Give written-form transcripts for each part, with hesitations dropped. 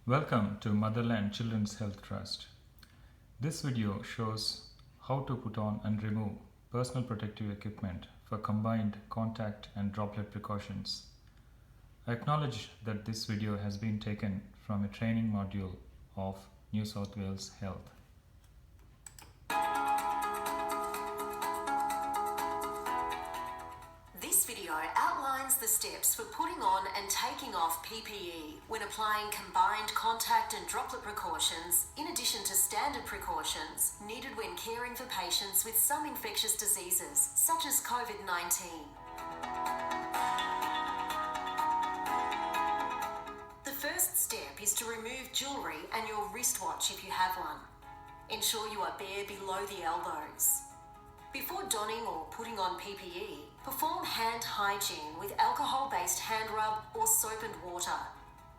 Welcome to Motherland Children's Health Trust. This video shows how to put on and remove personal protective equipment for combined contact and droplet precautions. I acknowledge that this video has been taken from a training module of New South Wales Health. This video outlines the steps for putting on and taking off PPE when applying combined contact and droplet precautions, in addition to standard precautions needed when caring for patients with some infectious diseases, such as COVID-19. The first step is to remove jewellery and your wristwatch if you have one. Ensure you are bare below the elbows. Before donning or putting on PPE, perform hand hygiene with alcohol-based hand rub or soap and water.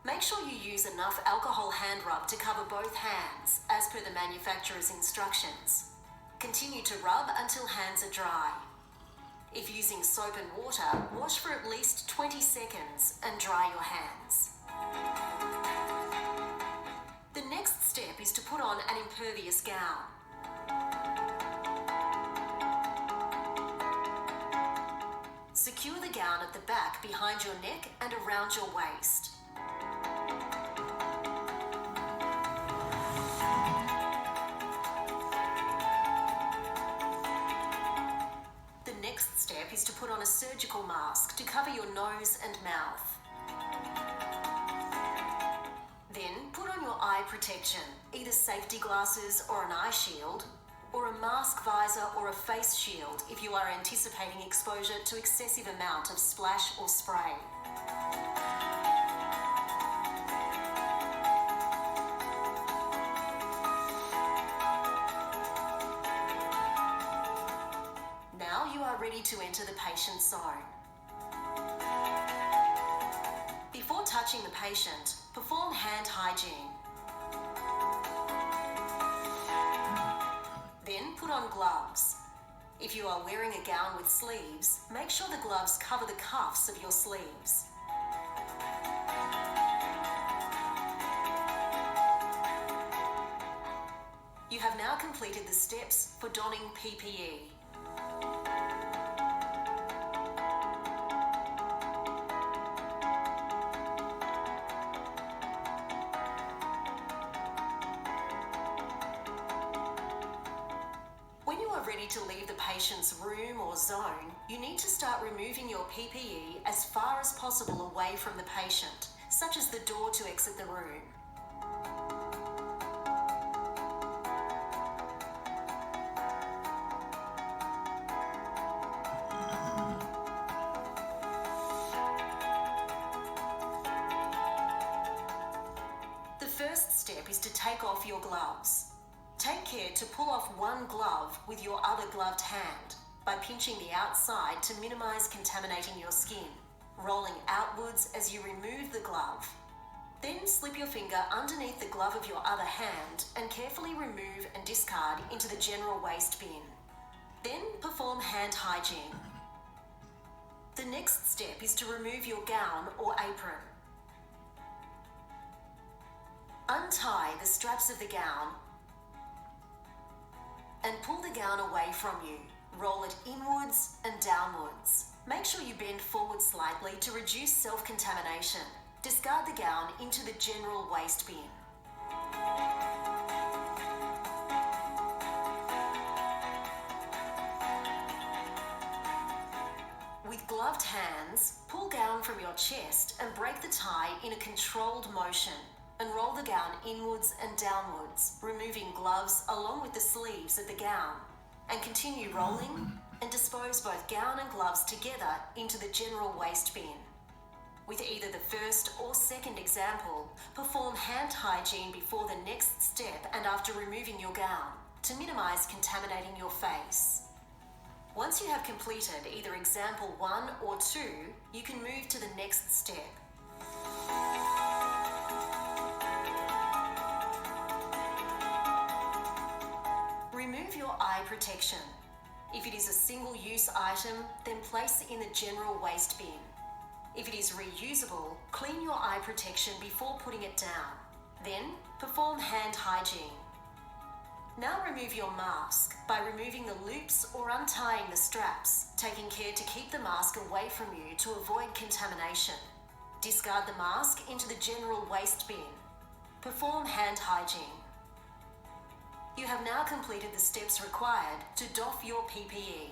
Make sure you use enough alcohol hand rub to cover both hands, as per the manufacturer's instructions. Continue to rub until hands are dry. If using soap and water, wash for at least 20 seconds and dry your hands. The next step is to put on an impervious gown. Secure the gown at the back behind your neck and around your waist. The next step is to put on a surgical mask to cover your nose and mouth. Then put on your eye protection, either safety glasses or an eye shield, or a mask visor or a face shield if you are anticipating exposure to excessive amount of splash or spray. Now you are ready to enter the patient's zone. Before touching the patient, perform hand hygiene. Then put on gloves. If you are wearing a gown with sleeves, make sure the gloves cover the cuffs of your sleeves. You have now completed the steps for donning PPE. When you are ready to leave the patient's room or zone, you need to start removing your PPE as far as possible away from the patient, such as the door to exit the room. The first step is to take off your gloves. Take care to pull off one glove with your other gloved hand by pinching the outside to minimize contaminating your skin, rolling outwards as you remove the glove. Then slip your finger underneath the glove of your other hand and carefully remove and discard into the general waste bin. Then perform hand hygiene. The next step is to remove your gown or apron. Untie the straps of the gown and pull the gown away from you. Roll it inwards and downwards. Make sure you bend forward slightly to reduce self-contamination. Discard the gown into the general waste bin. With gloved hands, pull gown from your chest and break the tie in a controlled motion, and roll the gown inwards and downwards, removing gloves along with the sleeves of the gown, and continue rolling and dispose both gown and gloves together into the general waste bin. With either the first or second example, perform hand hygiene before the next step and after removing your gown to minimize contaminating your face. Once you have completed either example 1 or 2, you can move to the next step. Remove your eye protection. If it is a single-use item, then place it in the general waste bin. If it is reusable, clean your eye protection before putting it down. Then, perform hand hygiene. Now remove your mask by removing the loops or untying the straps, taking care to keep the mask away from you to avoid contamination. Discard the mask into the general waste bin. Perform hand hygiene. You have now completed the steps required to doff your PPE.